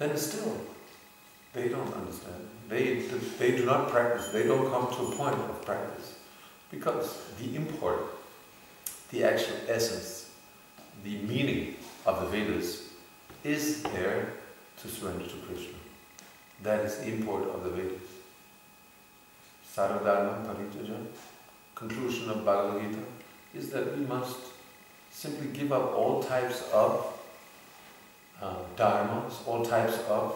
then still they don't understand. They do not practice, they don't come to a point of practice. Because the import, the actual essence, the meaning of the Vedas is there to surrender to Krishna. That is the import of the Vedas. Sarvadharma Parityaja, conclusion of Bhagavad Gita, is that we must simply give up all types of dharmas, all types of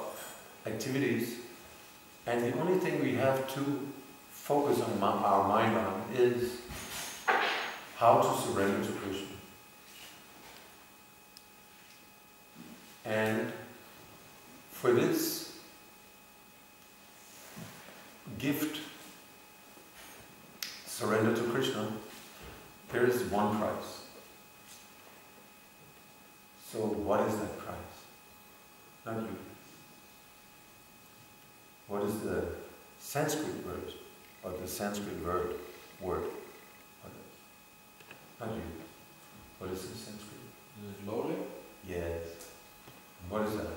activities, and the only thing we have to focus on our mind on is how to surrender to Krishna. And for this gift, surrender to Krishna, there is one price. So what is that price? Not you. What is the Sanskrit word, or the Sanskrit word? Not you. What is the Sanskrit? Is it lowly? Yes. What is that?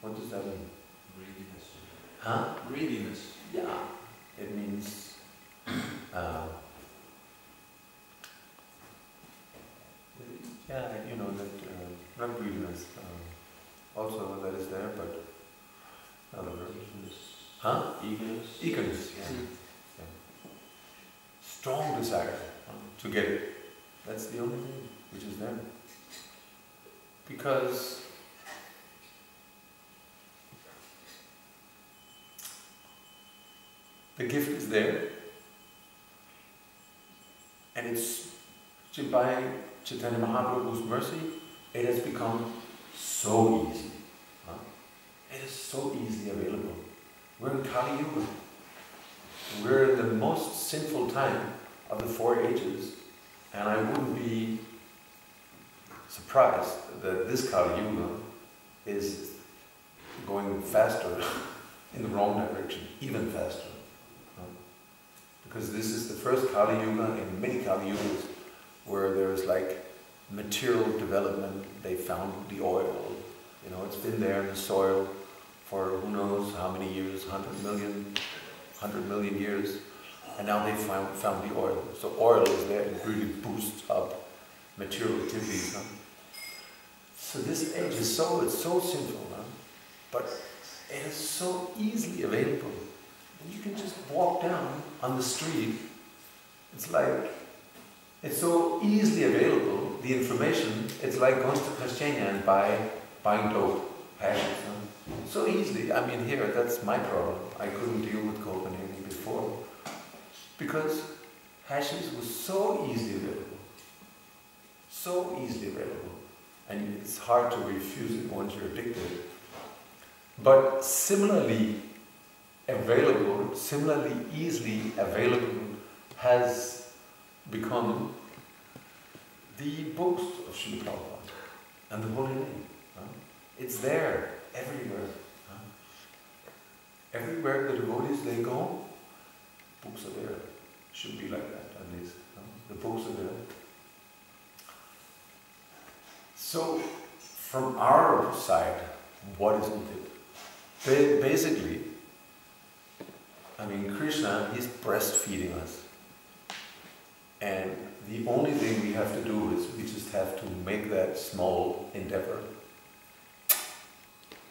What does that mean? Greediness. Huh? Greediness. Yeah. It means yeah, you know that not greediness. Also that is there, but another word. Huh? Eagerness. Eagerness. Yeah. Yeah. Strong desire to get it. That's the only thing which is there. Because the gift is there, and it's by Chaitanya Mahaprabhu's mercy, it has become so easy. It is so easily available. We're in Kali Yuga. We're in the most sinful time of the 4 ages, and I wouldn't be surprised that this Kali Yuga is going faster in the wrong direction, even faster. Because this is the first Kali Yuga in many Kali Yugas where there is like material development. They found the oil, you know, it's been there in the soil for who knows how many years, 100 million years, and now they found the oil. So oil is there, it really boosts up material activities. So this age is it's so simple, but it is so easily available. And you can just walk down on the street. It's so easily available, the information. It's like going to Christiania and buying dope, hashish. So easily. I mean, here, that's my problem. I couldn't deal with Copenhagen before. Because hashish was so easily available. So easily available. And it's hard to refuse it once you're addicted. But similarly available, similarly easily available has become the books of Srila Prabhupada and the Holy Name. It's there everywhere. Everywhere the devotees they go, books are there. Should be like that at least. The books are there. So from our side, what is needed? Basically, I mean, Krishna, he's breastfeeding us. And the only thing we have to do is we just have to make that small endeavor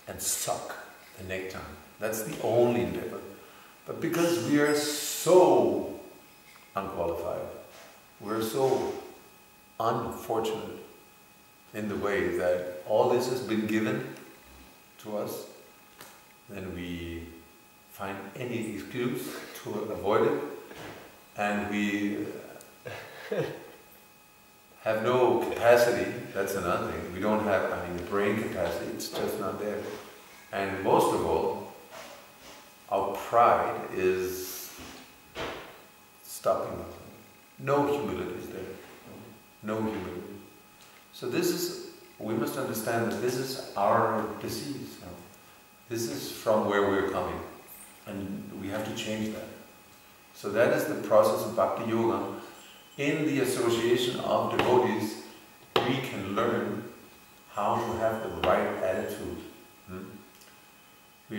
and suck the nectar. That's the only endeavor. But because we are so unqualified, we're so unfortunate in the way that all this has been given to us, then we find any excuse to avoid it, and we have no capacity. That's another thing. We don't have, the brain capacity, it's just not there. And most of all, our pride is stopping us. No humility is there. No humility. So we must understand that this is our disease. This is from where we're coming. And we have to change that. So that is the process of Bhakti Yoga. In the association of devotees, we can learn how to have the right attitude. We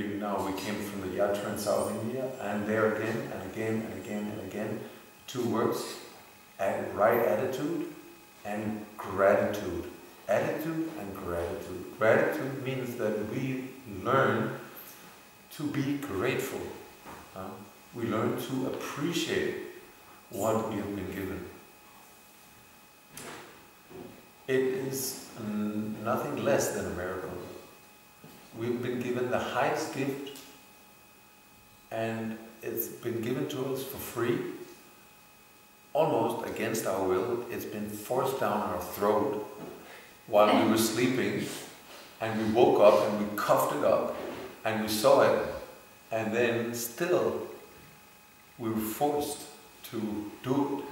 came from the yatra in South India, and there again and again and again and again, two words, right attitude and gratitude. Attitude and gratitude. Gratitude means that we learn to be grateful. We learn to appreciate what we have been given. It is nothing less than a miracle. We've been given the highest gift, and it's been given to us for free, almost against our will. It's been forced down our throat while we were sleeping, and we woke up and we coughed it up, and we saw it, and then still we were forced to do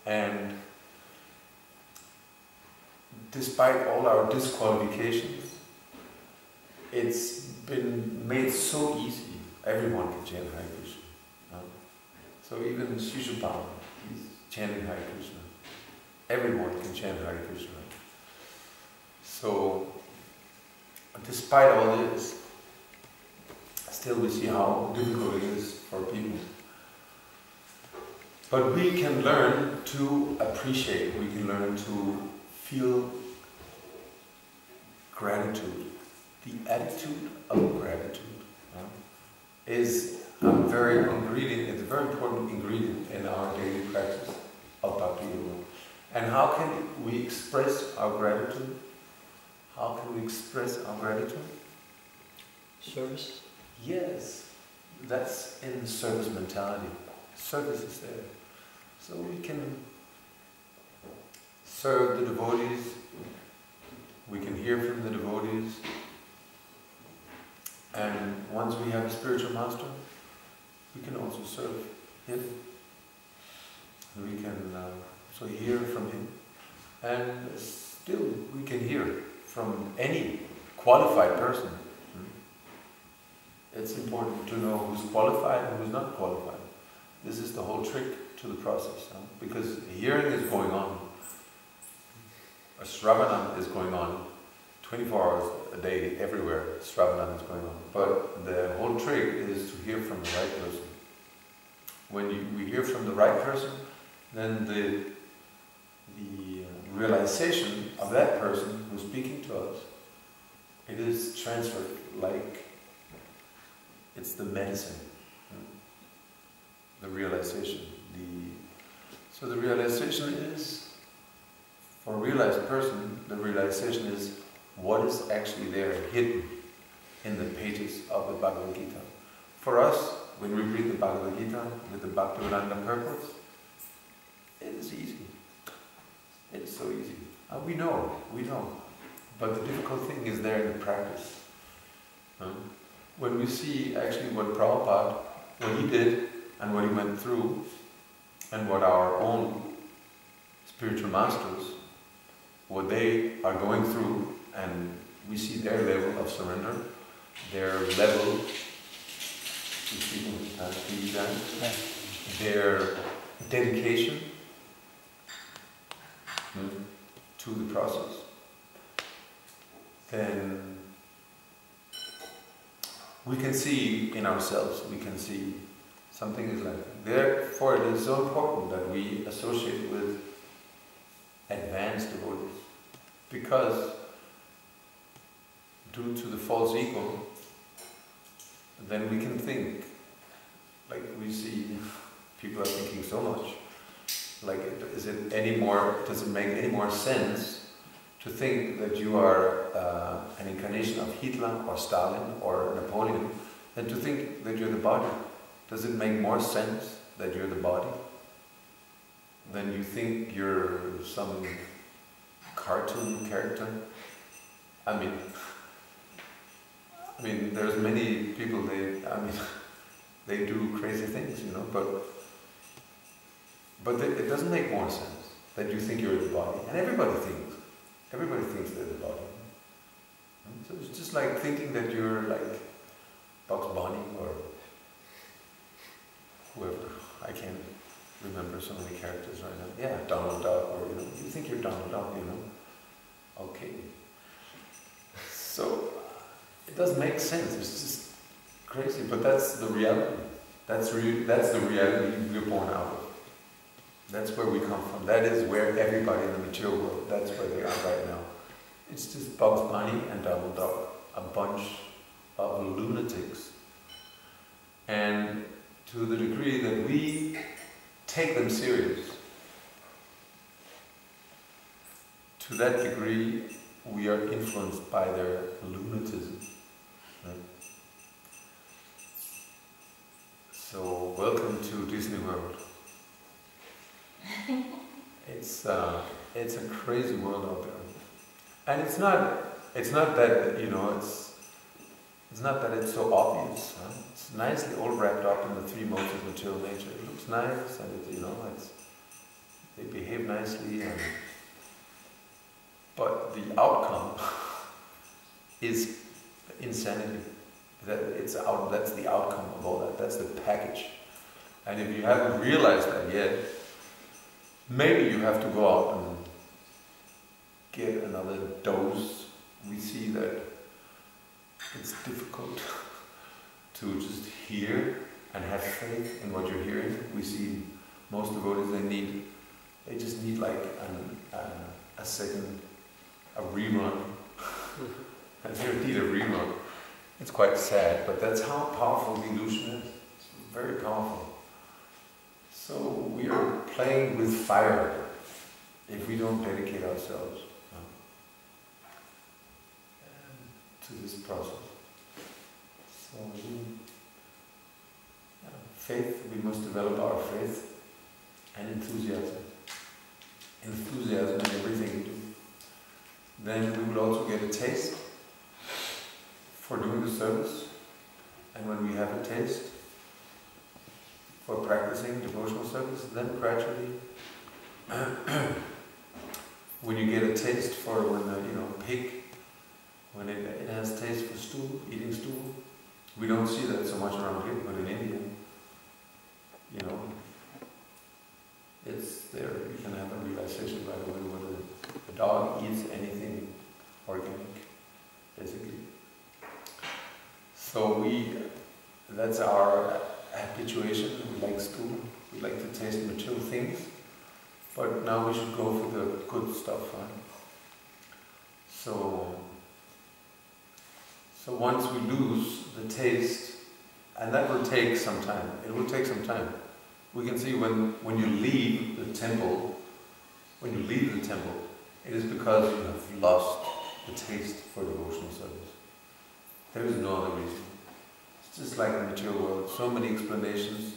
it. And despite all our disqualifications, it's been made so easy. Everyone can chant Hare Krishna. So even Shishupal, he's chanting Hare Krishna. Everyone can chant Hare Krishna. So, despite all this, still we see how difficult it is for people. But we can learn to appreciate, we can learn to feel gratitude. The attitude of gratitude is it's a very important ingredient in our daily practice of Bhakti Yoga. And how can we express our gratitude? How can we express our gratitude? Service? Yes, that's in service mentality. Service is there. So we can serve the devotees, we can hear from the devotees, and once we have a spiritual master, we can also serve him. We can so hear from him, and still we can hear from any qualified person. It's important to know who's qualified and who's not qualified. This is the whole trick to the process, because hearing is going on. A Shravanam is going on 24 hours a day, everywhere Shravanam is going on. But the whole trick is to hear from the right person. When we hear from the right person, then the realization of that person who's speaking to us, it is transferred like it's the medicine. The realization. So the realization is, for a realized person, the realization is what is actually there hidden in the pages of the Bhagavad Gita. For us, when we read the Bhagavad Gita with the Bhaktivedanta purpose, it is easy. It's so easy. We know. But the difficult thing is there in the practice. When we see actually what Prabhupada, what he did and what he went through, and what our own spiritual masters, what they are going through, and we see their level of surrender, their level, their dedication to the process, then we can see in ourselves, we can see something is like that. Therefore it is so important that we associate with advanced devotees, because due to the false ego, then we can think, like we see people are thinking so much, like does it make any more sense to think that you are an incarnation of Hitler or Stalin or Napoleon than to think that you're the body? Does it make more sense that you're the body than you think you're some cartoon character? I mean, there's many people, they do crazy things, but it doesn't make more sense that you think you're the body. And everybody thinks they're the body. So it's just like thinking that you're like Bugs Bunny or whoever. I can't remember so many characters right now. Yeah, Donald Duck, or you think you're Donald Duck, Okay. So it doesn't make sense. It's just crazy, but that's the reality. That's the reality we're born out of. That's where we come from. That is where everybody in the material world, that's where they are right now. It's just Bugs Bunny and Donald Duck, a bunch of lunatics. And to the degree that we take them serious, to that degree we are influenced by their lunatism. Right? So welcome to Disney World. It's a crazy world out there, and it's not that, you know, it's not that it's so obvious. Huh? It's nicely all wrapped up in the three modes of material nature. It looks nice, and it, you know, they behave nicely, but the outcome is insanity. That's the outcome of all that. That's the package. And if you haven't realized that yet, maybe you have to go out and get another dose. We see that it's difficult to just hear and have faith in what you're hearing. We see most devotees, they just need like a second, a rerun. And they need a rerun. It's quite sad, but that's how powerful the illusion is. It's very powerful. So we are playing with fire if we don't dedicate ourselves to this process. So faith, we must develop our faith and enthusiasm. Enthusiasm in everything we do. Then we will also get a taste for doing the service, and when we have a taste for practicing devotional service, then gradually, when you get a taste for pig, when it has taste for stool, eating stool, we don't see that so much around here, but in India, you know, it's there. You can have a realization right away whether the dog eats anything organic, basically. So that's our habituation. We like stool, we like to taste material things, but now we should go for the good stuff, right? So once we lose the taste, and that will take some time, it will take some time. We can see when you leave the temple, it is because you have lost the taste for devotional service. There is no other reason. It's just like the material world. So many explanations,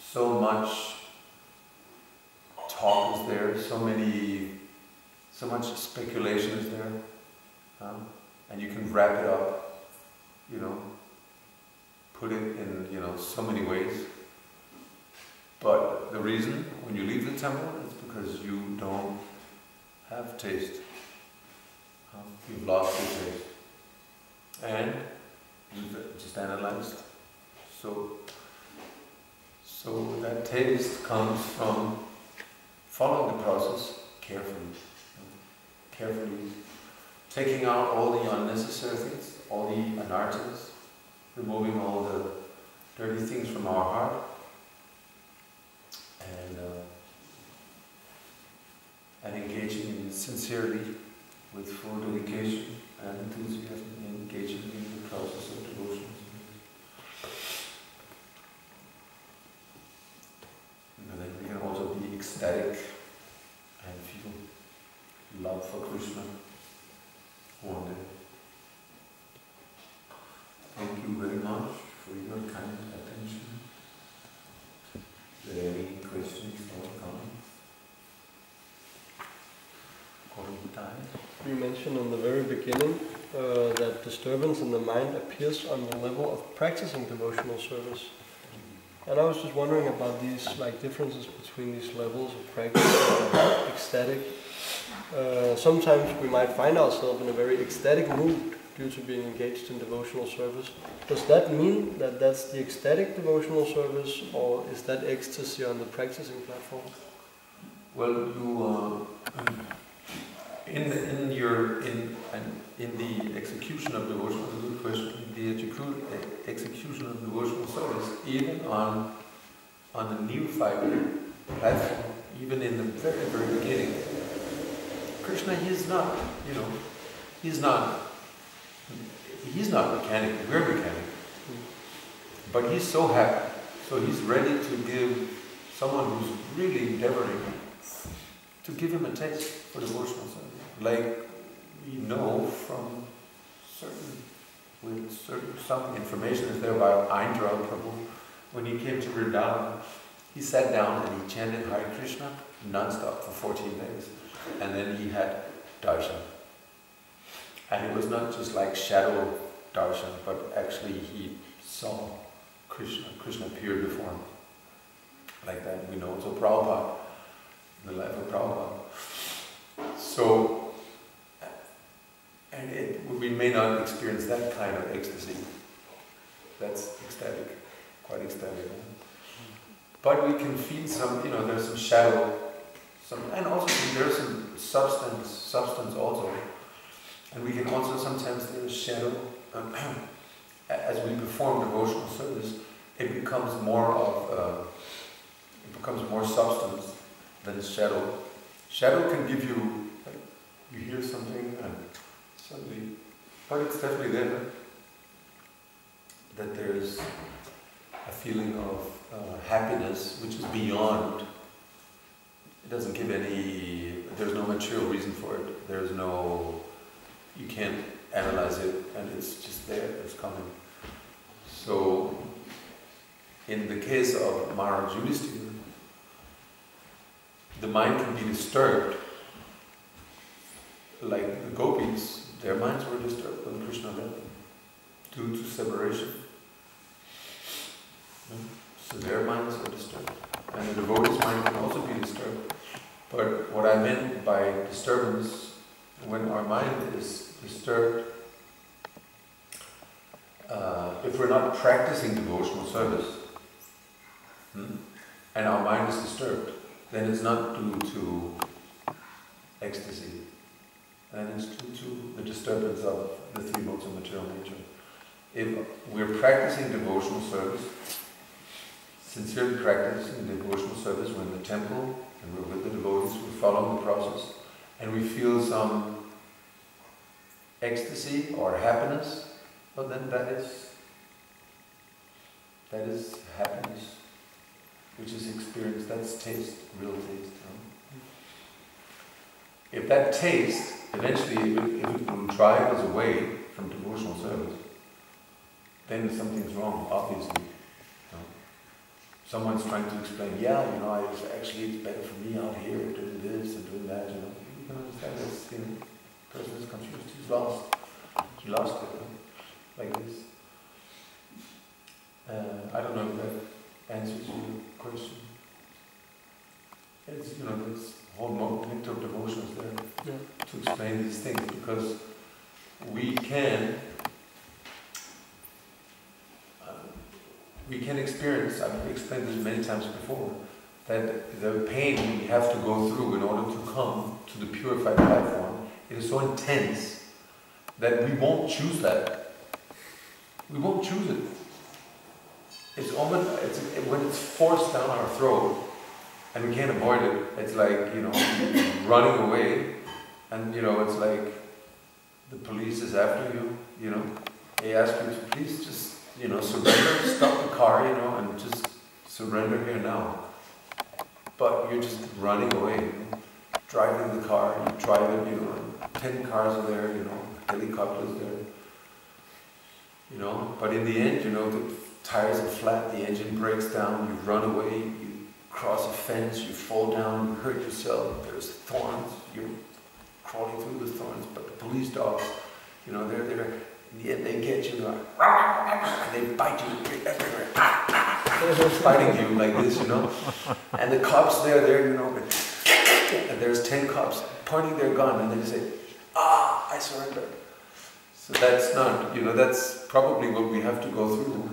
so much talk is there, so much speculation is there. And you can wrap it up, you know, put it in, you know, so many ways. But the reason when you leave the temple is because you don't have taste. You've lost your taste. And you've just analyzed. So that taste comes from following the process carefully. Carefully taking out all the unnecessary things, all the anarthas, removing all the dirty things from our heart, and engaging in sincerely with full dedication and enthusiasm, engaging in the process of devotion. And then we can also be ecstatic and feel love for Krishna one day. Thank you very much for your kind attention. Are there any questions or comments? You mentioned in the very beginning that disturbance in the mind appears on the level of practicing devotional service. And I was just wondering about these differences between these levels of practice, ecstatic. Sometimes we might find ourselves in a very ecstatic mood due to being engaged in devotional service. Does that mean that that's the ecstatic devotional service, or is that ecstasy on the practicing platform? Well, you in the execution of devotion, that's a good question. The execution of devotional service, even on a neophyte platform, even in the very, very beginning. Krishna, he's not mechanical, we're mechanical. But he's so happy, so he's ready to give someone who's really endeavoring to give him a taste for devotional service. Like we know from some information is there about Indra Prabhu. When he came to Vrindavan, he sat down and he chanted Hare Krishna non-stop for 14 days. And then he had darshan. And it was not just like shadow darshan, but actually he saw Krishna appeared before him. Like that, we know. So Prabhupada, the life of Prabhupada. So, and we may not experience that kind of ecstasy. That's ecstatic, quite ecstatic. But we can feel some, there's some shadow, and also there's some substance also. And we can also sometimes, there is shadow. As we perform devotional service, it becomes more substance than shadow. Shadow can give you, like, you hear something and suddenly, but it's definitely there, that there's a feeling of happiness which is beyond, it doesn't give there's no material reason for it, you can't analyze it, and it's just there, it's coming. So, in the case of Maharaj Yudhishthira, the mind can be disturbed. Like the gopis, their minds were disturbed when Krishna left them, due to separation. So their minds are disturbed. And the devotee's mind can also be disturbed. But what I meant by disturbance, when our mind is disturbed, if we're not practicing devotional service, and our mind is disturbed, then it's not due to ecstasy, and it's due to the disturbance of the three modes of material nature. If we're practicing devotional service, sincerely practicing devotional service, we're in the temple, and we're with the devotees, we're following the process, and we feel some ecstasy or happiness, well then that is happiness, which is experience, that's taste, real taste. If that taste, eventually, if it will drive us away from devotional service, then something's wrong, obviously. Someone's trying to explain, actually it's better for me out here doing this and doing that, you can understand this, the person is confused, he's lost. He lost it, like this. I don't know if that answers your question. It's, this whole nectar of devotion is there to explain these things, because we can experience, I've explained this many times before, that the pain we have to go through in order to come to the purified platform, it is so intense that we won't choose that. We won't choose it. It's almost, when it's forced down our throat and we can't avoid it, it's like, running away, and it's like the police is after you, they ask you to please just, surrender, stop the car, and just surrender here now. But you're just running away, driving the car, you drive it, and 10 cars are there, helicopters there, but in the end, the tires are flat, the engine breaks down, you run away, you cross a fence, you fall down, you hurt yourself, there's thorns, you're crawling through the thorns, but the police dogs, they're there, in the end they get you, and they bite you everywhere, fighting you like this, and the cops there, and there's 10 cops pointing their gun, and they say, I surrender. So that's not, that's probably what we have to go through.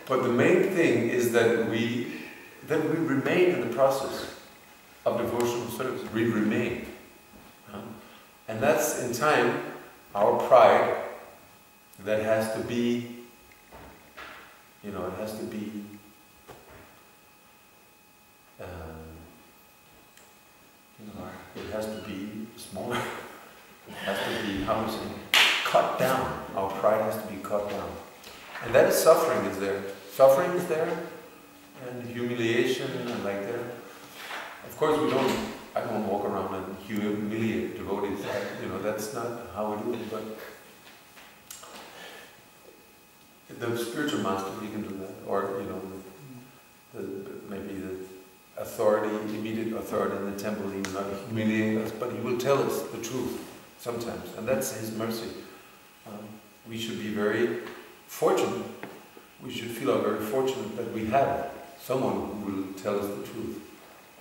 But the main thing is that we remain in the process of devotional service. We remain. And that's in time our pride that has to be You know, it has to be it has to be smaller. It has to be, how to say, cut down. Our pride has to be cut down. And that is suffering is there. Suffering is there, and humiliation and like that. Of course I don't walk around and humiliate devotees. You know, that's not how we do it, but the spiritual master, he can do that. Or, you know, maybe the authority, immediate authority in the temple, he will not humiliate us, but he will tell us the truth sometimes, and that's his mercy. We should be very fortunate. We should feel very fortunate that we have someone who will tell us the truth,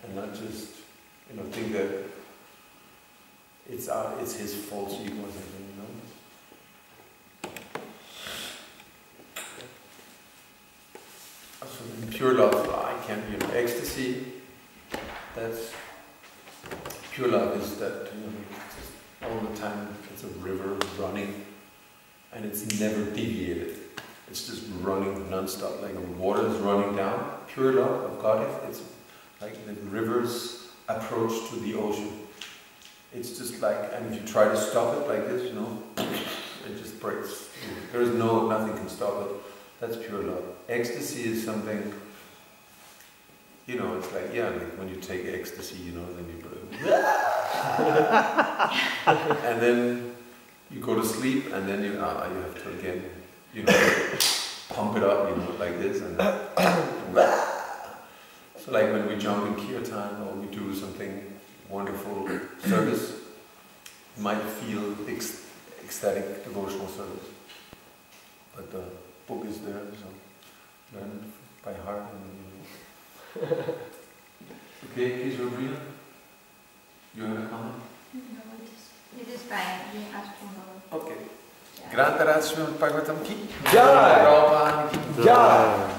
and not just, you know, think that it's his false ego or something, you know. So in pure love, I can't, you know, ecstasy. That's pure love is that, you know, just all the time it's a river running, and it's never deviated. It's just running non-stop, like the water is running down. Pure love of God, it's like the river's approach to the ocean. It's just like, and if you try to stop it like this, you know, it just breaks. There's nothing can stop it. That's pure love. Ecstasy is something, you know, it's like, yeah, like when you take ecstasy, you know, then you put it, and then you go to sleep, and then you have to again, you know, pump it up, you know, like this, and so like when we jump in kirtan or we do something wonderful service, you might feel ecstatic devotional service, but the book is there, so learn it by heart. And, you know. Okay, please, Robrina, you have a comment? No, it is fine. You asked for more. Okay. Yeah. Granta Raj Srimad Bhagavatam ki Jai! Prabhupada ki Jai!